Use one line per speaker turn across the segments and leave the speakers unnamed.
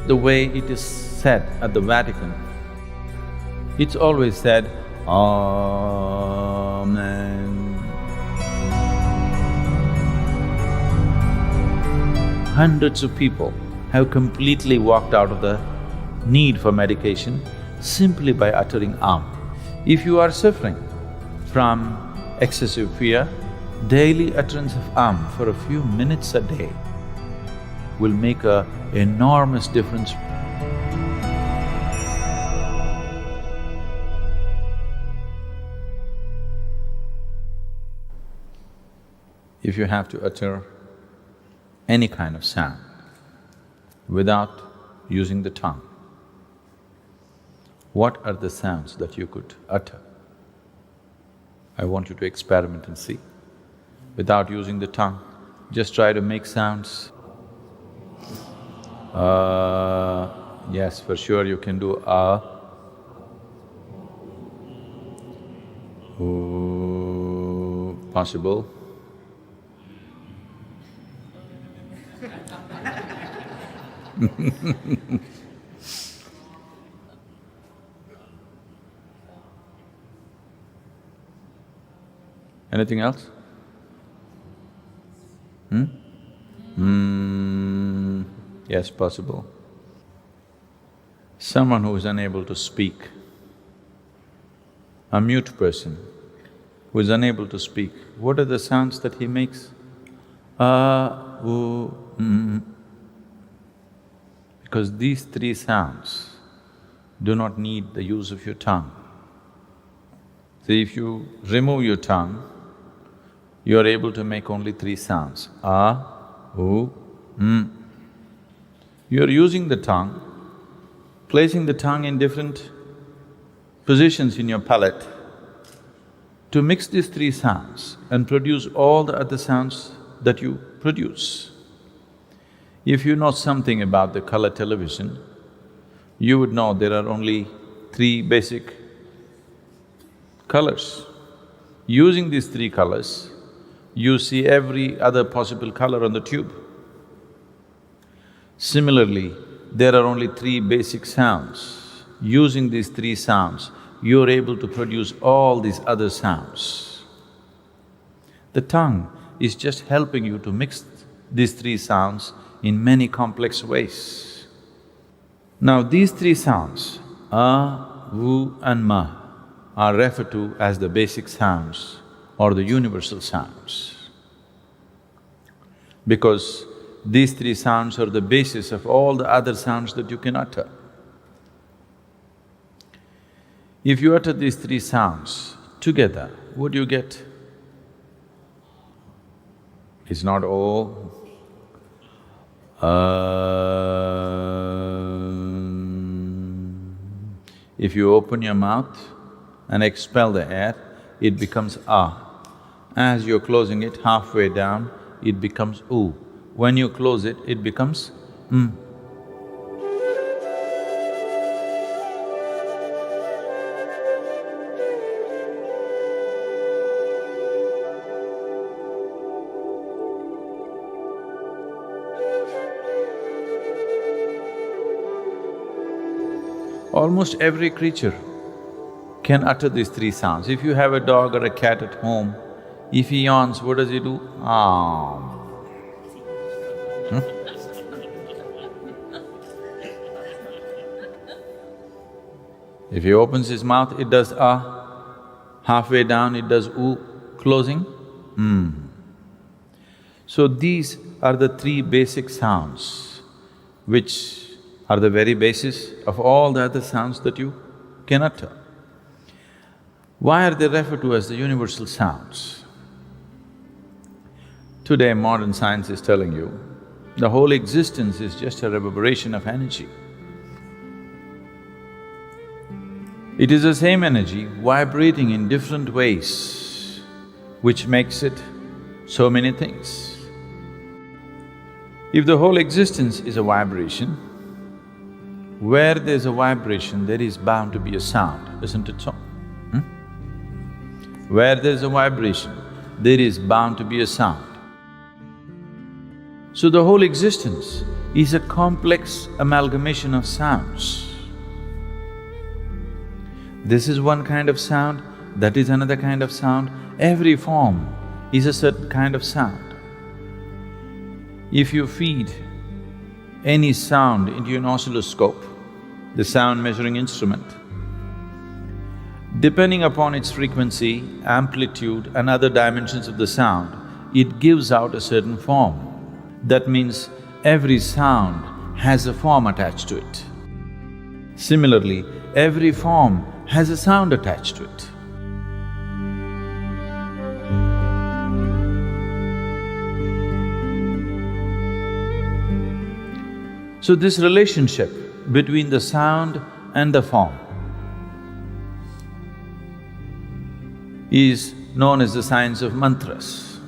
the way it is said at the Vatican. It's always said, Amen. Hundreds of people have completely walked out of the need for medication simply by uttering Am. If you are suffering from excessive fear, daily utterance of Am for a few minutes a day will make an enormous difference. If you have to utter any kind of sound without using the tongue, what are the sounds that you could utter? I want you to experiment and see. Without using the tongue, just try to make sounds. Yes, for sure you can do Ooh, possible. Anything else? Yes, possible. Someone who is unable to speak, a mute person who is unable to speak, what are the sounds that he makes? Because these three sounds do not need the use of your tongue. See, if you remove your tongue, you are able to make only three sounds, You are using the tongue, placing the tongue in different positions in your palate to mix these three sounds and produce all the other sounds that you produce. If you know something about the color television, you would know there are only three basic colors. Using these three colors, you see every other possible color on the tube. Similarly, there are only three basic sounds. Using these three sounds, you're able to produce all these other sounds. The tongue is just helping you to mix these three sounds in many complex ways. Now these three sounds, vu and ma, are referred to as the basic sounds or the universal sounds. Because these three sounds are the basis of all the other sounds that you can utter. If you utter these three sounds together, what do you get? It's not oh, If you open your mouth and expel the air, it becomes ah. As you're closing it halfway down, it becomes oo. When you close it, it becomes Almost every creature can utter these three sounds. If you have a dog or a cat at home, if he yawns, what does he do? If he opens his mouth, it does halfway down it does oo, closing, So these are the three basic sounds which are the very basis of all the other sounds that you can utter. Why are they referred to as the universal sounds? Today modern science is telling you, the whole existence is just a reverberation of energy. It is the same energy vibrating in different ways, which makes it so many things. If the whole existence is a vibration, where there's a vibration, there is bound to be a sound, isn't it so? Where there's a vibration, there is bound to be a sound. So the whole existence is a complex amalgamation of sounds. This is one kind of sound, that is another kind of sound. Every form is a certain kind of sound. If you feed any sound into an oscilloscope, the sound measuring instrument, depending upon its frequency, amplitude and other dimensions of the sound, it gives out a certain form. That means every sound has a form attached to it. Similarly, every form has a sound attached to it. So this relationship between the sound and the form is known as the science of mantras.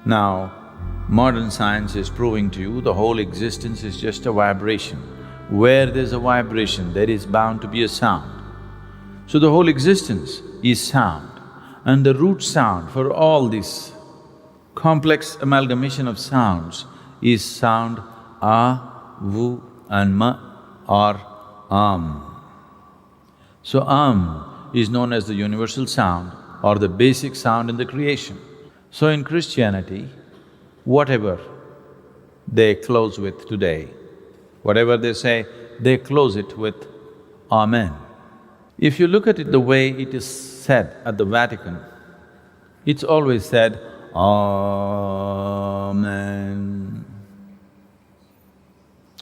Now, modern science is proving to you the whole existence is just a vibration. Where there's a vibration, there is bound to be a sound. So the whole existence is sound, and the root sound for all this complex amalgamation of sounds is sound A, V and M or So is known as the universal sound or the basic sound in the creation. So in Christianity, whatever they close with today, whatever they say, they close it with Amen. If you look at it the way it is said at the Vatican, it's always said, Amen.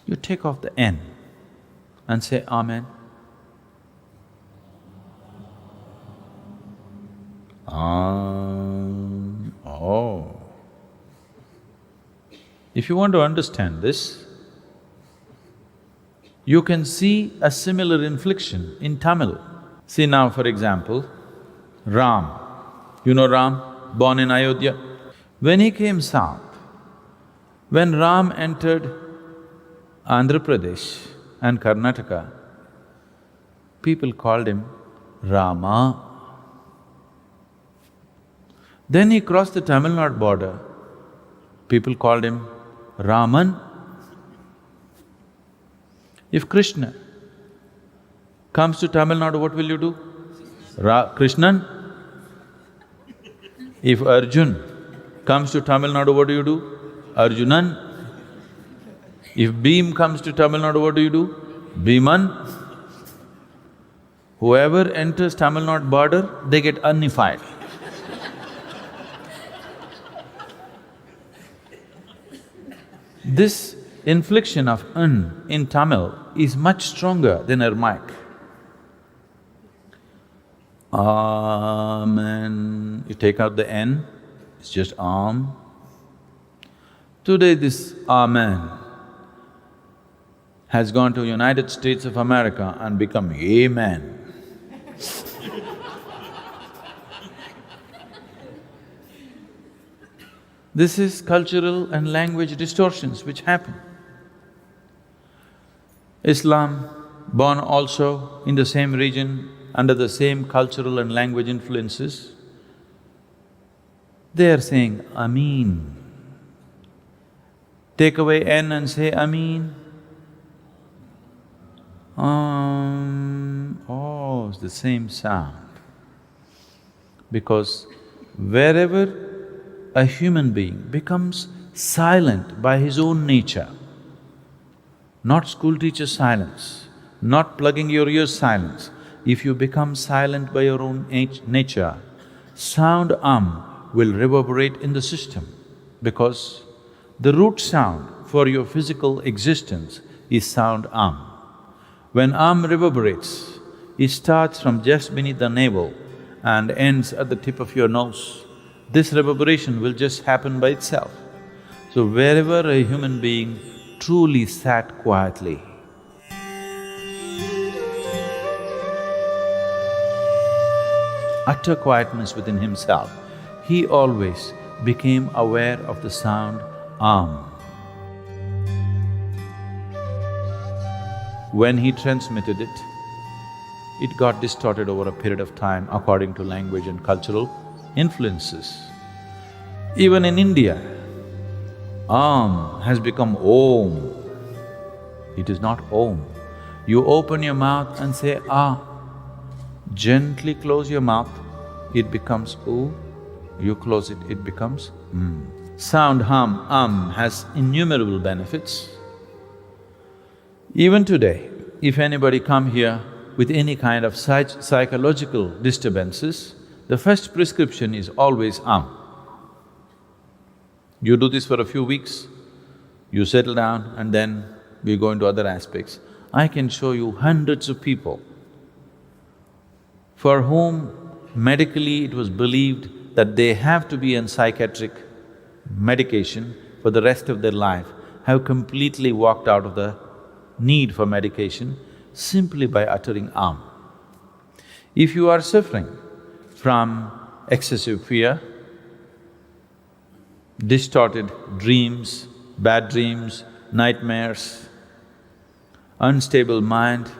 You take off the N and say Amen. Oh. If you want to understand this, you can see a similar inflection in Tamil. See now, for example, Ram. You know Ram, born in Ayodhya? When he came south, when Ram entered Andhra Pradesh and Karnataka, people called him Rama. Then he crossed the Tamil Nadu border, people called him Raman. If Krishna comes to Tamil Nadu, what will you do? Krishnan? If Arjun comes to Tamil Nadu, what do? Arjunan. If Bhim comes to Tamil Nadu, what do? Bhiman. Whoever enters Tamil Nadu border, they get unified. This inflection of in Tamil is much stronger than Aramaic. Amen. You take out the N, it's just Am. Today this Amen has gone to United States of America and become Amen. This is cultural and language distortions which happen. Islam, born also in the same region, under the same cultural and language influences, they are saying Ameen. Take away N and say Ameen. Oh, it's the same sound. Because wherever a human being becomes silent by his own nature, not school teacher silence, not plugging your ears silence, if you become silent by your own nature, sound will reverberate in the system because the root sound for your physical existence is sound When reverberates, it starts from just beneath the navel and ends at the tip of your nose. This reverberation will just happen by itself. So wherever a human being truly sat quietly, utter quietness within himself, he always became aware of the sound When he transmitted it, it got distorted over a period of time according to language and cultural influences. Even in India, Has become Om. It is not Om. You open your mouth and say Ah. Gently close your mouth, it becomes Oo. You close it, it becomes Sound hum, has innumerable benefits. Even today, if anybody come here with any kind of psychological disturbances, the first prescription is always You do this for a few weeks, you settle down and then we go into other aspects. I can show you hundreds of people for whom medically it was believed that they have to be on psychiatric medication for the rest of their life, have completely walked out of the need for medication simply by uttering If you are suffering from excessive fear, distorted dreams, bad dreams, nightmares, unstable mind,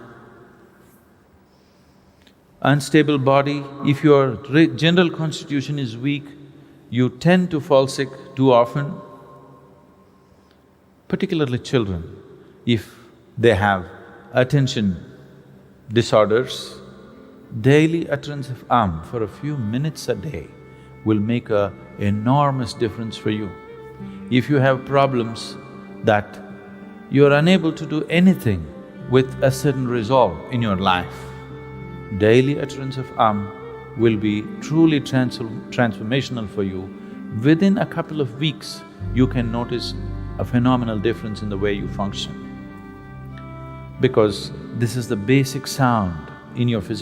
unstable body, if your general constitution is weak, you tend to fall sick too often, particularly children, if they have attention disorders, daily utterance of for a few minutes a day will make an enormous difference for you. If you have problems that you are unable to do anything with a certain resolve in your life, daily utterance of will be truly transformational for you. Within a couple of weeks, you can notice a phenomenal difference in the way you function. Because this is the basic sound in your physical